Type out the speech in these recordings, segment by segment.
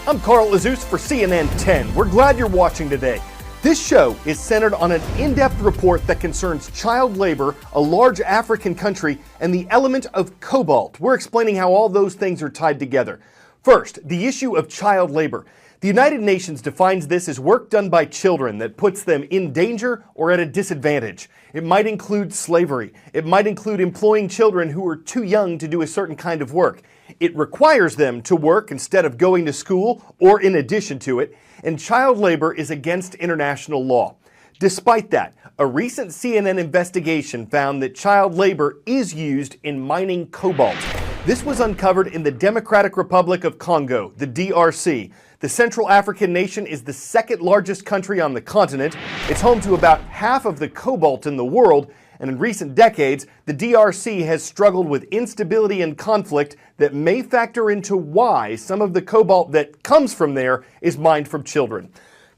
I'm Azuz for CNN 10. We're glad you're watching today. This show is centered on an in-depth report that concerns child labor, a large African country, and the element of cobalt. We're explaining how all those things are tied together. First, the issue of child labor. The United Nations defines this as work done by children that puts them in danger or at a disadvantage. It might include slavery. It might include employing children who are too young to do a certain kind of work. It requires them to work instead of going to school or in addition to it, and child labor is against international law. Despite that, a recent CNN investigation found that child labor is used in mining cobalt. This was uncovered in the Democratic Republic of Congo, the DRC. The Central African nation is the second largest country on the continent. It's home to about half of the cobalt in the world, and in recent decades, the DRC has struggled with instability and conflict that may factor into why some of the cobalt that comes from there is mined from children.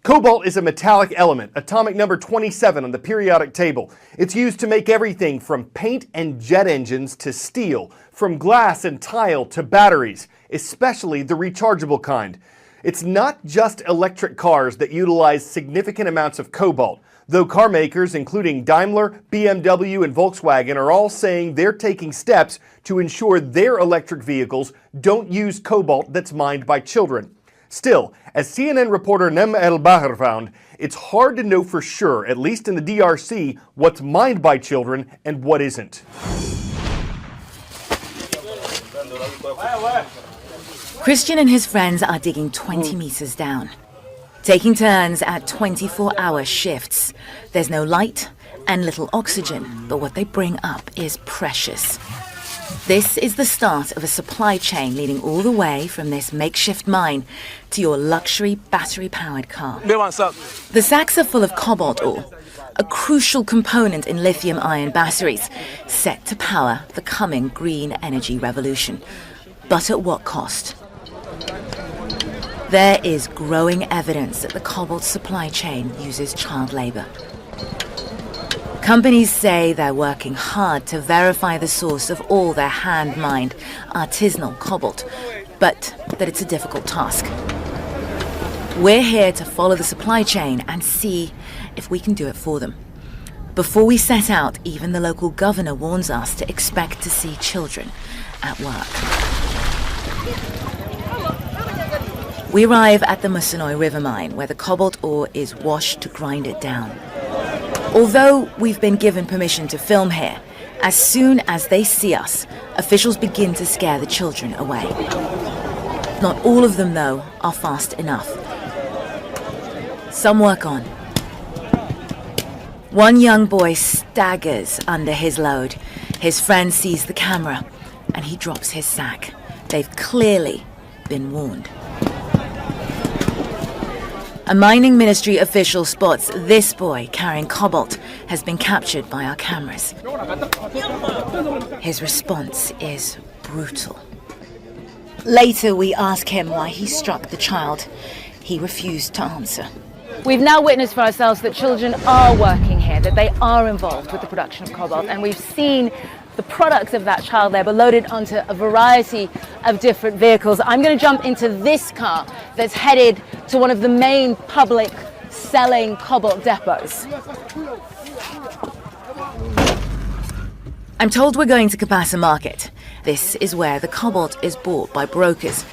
Cobalt is a metallic element, atomic number 27 on the periodic table. It's used to make everything from paint and jet engines to steel, from glass and tile to batteries, especially the rechargeable kind. It's not just electric cars that utilize significant amounts of cobalt, though car makers including Daimler, BMW, and Volkswagen are all saying they're taking steps to ensure their electric vehicles don't use cobalt that's mined by children. Still, as CNN reporter Nem El-Bahr found, it's hard to know for sure, at least in the DRC, what's mined by children and what isn't. Christian and his friends are digging 20 meters down, taking turns at 24-hour shifts. There's no light and little oxygen, but what they bring up is precious. This is the start of a supply chain leading all the way from this makeshift mine to your luxury battery-powered car. The sacks are full of cobalt ore, a crucial component in lithium-ion batteries, set to power the coming green energy revolution. But at what cost? There is growing evidence that the cobalt supply chain uses child labor. Companies say they're working hard to verify the source of all their hand-mined, artisanal cobalt, but that it's a difficult task. We're here to follow the supply chain and see if we can do it for them. Before we set out, even the local governor warns us to expect to see children at work. We arrive at the Musonoi River mine, where the cobalt ore is washed to grind it down. Although we've been given permission to film here, as soon as they see us, officials begin to scare the children away. Not all of them, though, are fast enough. Some work on. One young boy staggers under his load. His friend sees the camera, and he drops his sack. They've clearly been warned. A mining ministry official spots this boy carrying cobalt has been captured by our cameras. His response is brutal. Later, we ask him why he struck the child. He refused to answer. We've now witnessed for ourselves that children are working here, that they are involved with the production of cobalt, and we've seen the products of that child labor loaded onto a variety of different vehicles. I'm going to jump into this car that's headed to one of the main public selling cobalt depots. I'm told we're going to Kabasa Market. This is where the cobalt is bought by brokers.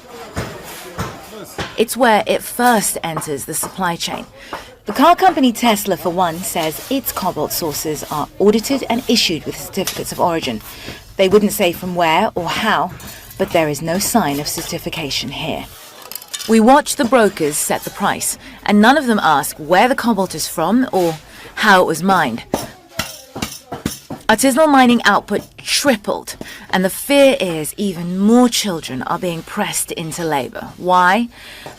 It's where it first enters the supply chain. The car company Tesla, for one, says its cobalt sources are audited and issued with certificates of origin. They wouldn't say from where or how, but there is no sign of certification here. We watch the brokers set the price, and none of them ask where the cobalt is from or how it was mined. Artisanal mining output tripled, and the fear is even more children are being pressed into labor. Why?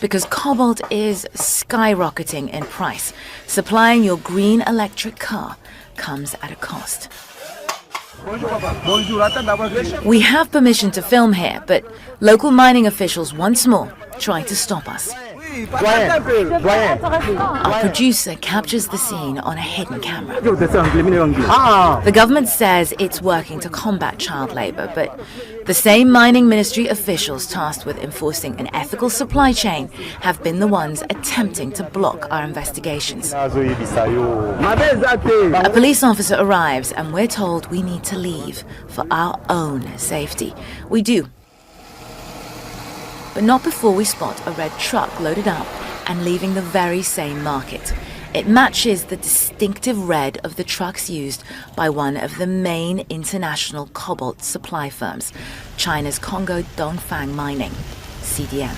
Because cobalt is skyrocketing in price. Supplying your green electric car comes at a cost. We have permission to film here, but local mining officials once more try to stop us. Our producer captures the scene on a hidden camera. The government says it's working to combat child labor, but the same mining ministry officials tasked with enforcing an ethical supply chain have been the ones attempting to block our investigations. A police officer arrives and we're told we need to leave for our own safety. We do. But not before we spot a red truck loaded up and leaving the very same market. It matches the distinctive red of the trucks used by one of the main international cobalt supply firms, China's Congo Dongfang Mining, CDM.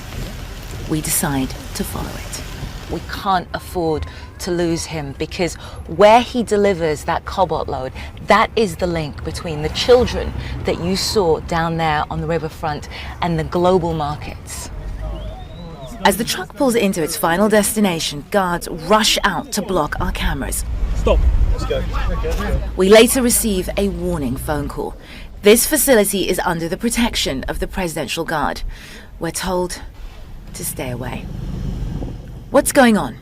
We decide to follow it. We can't afford to lose him because where he delivers that cobalt load, that is the link between the children that you saw down there on the riverfront and the global markets. As the truck pulls into its final destination, guards rush out to block our cameras. Stop. Let's go. We later receive a warning phone call. This facility is under the protection of the Presidential Guard. We're told to stay away. What's going on?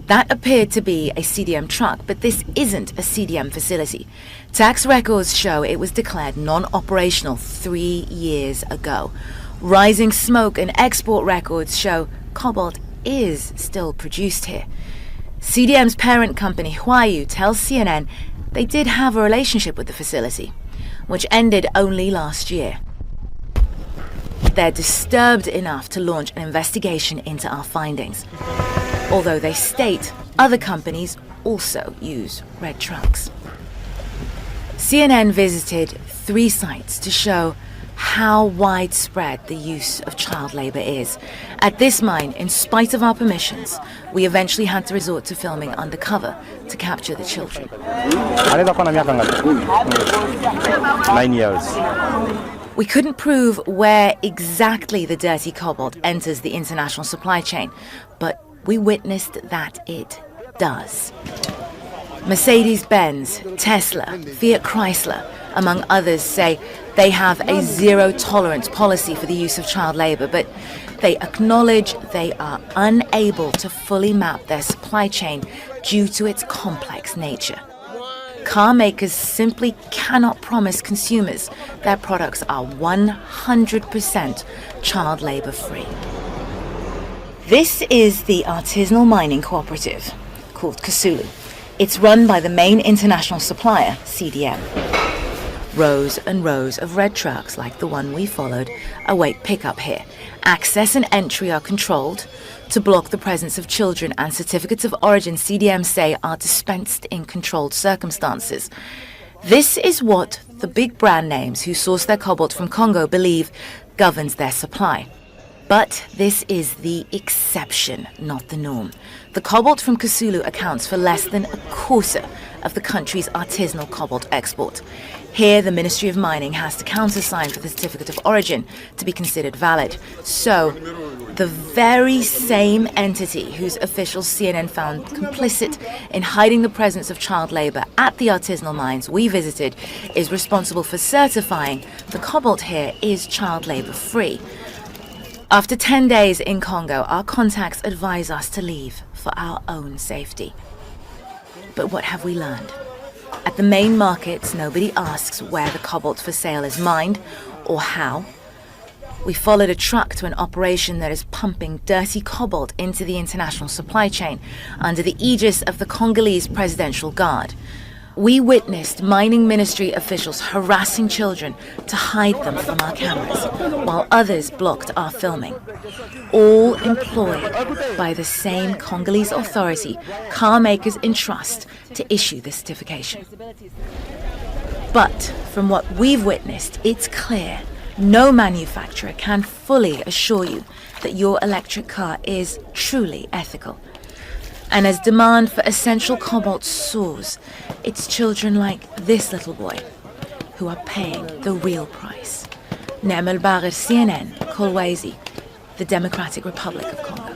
That appeared to be a CDM truck, but this isn't a CDM facility. Tax records show it was declared non-operational 3 years ago. Rising smoke and export records show cobalt is still produced here. CDM's parent company, Huayu, tells CNN they did have a relationship with the facility, which ended only last year. They're disturbed enough to launch an investigation into our findings, although they state other companies also use red trucks. CNN visited 3 sites to show how widespread the use of child labor is. At this mine, in spite of our permissions, we eventually had to resort to filming undercover to capture the children. 9 years. We couldn't prove where exactly the dirty cobalt enters the international supply chain, but we witnessed that it does. Mercedes-Benz, Tesla, Fiat Chrysler, among others, say they have a zero-tolerance policy for the use of child labor, but they acknowledge they are unable to fully map their supply chain due to its complex nature. Car makers simply cannot promise consumers their products are 100% child labor free. This is the artisanal mining cooperative called Kasulu. It's run by the main international supplier, CDM. Rows and rows of red trucks like the one we followed await pickup here. Access and entry are controlled to block the presence of children, and certificates of origin, CDM say, are dispensed in controlled circumstances. This is what the big brand names who source their cobalt from Congo believe governs their supply. But this is the exception, not the norm. The cobalt from Kasulu accounts for less than a quarter of the country's artisanal cobalt export. Here, the Ministry of Mining has to countersign for the certificate of origin to be considered valid. So, the very same entity whose officials CNN found complicit in hiding the presence of child labor at the artisanal mines we visited is responsible for certifying the cobalt here is child labor free. After 10 days in Congo, our contacts advise us to leave for our own safety. But what have we learned? At the main markets, nobody asks where the cobalt for sale is mined or how. We followed a truck to an operation that is pumping dirty cobalt into the international supply chain under the aegis of the Congolese Presidential Guard. We witnessed mining ministry officials harassing children to hide them from our cameras, while others blocked our filming. All employed by the same Congolese authority car makers entrust to issue this certification. But from what we've witnessed, it's clear no manufacturer can fully assure you that your electric car is truly ethical. And as demand for essential cobalt soars, it's children like this little boy who are paying the real price. Nemel Barer, CNN, Kolwezi, the Democratic Republic of Congo.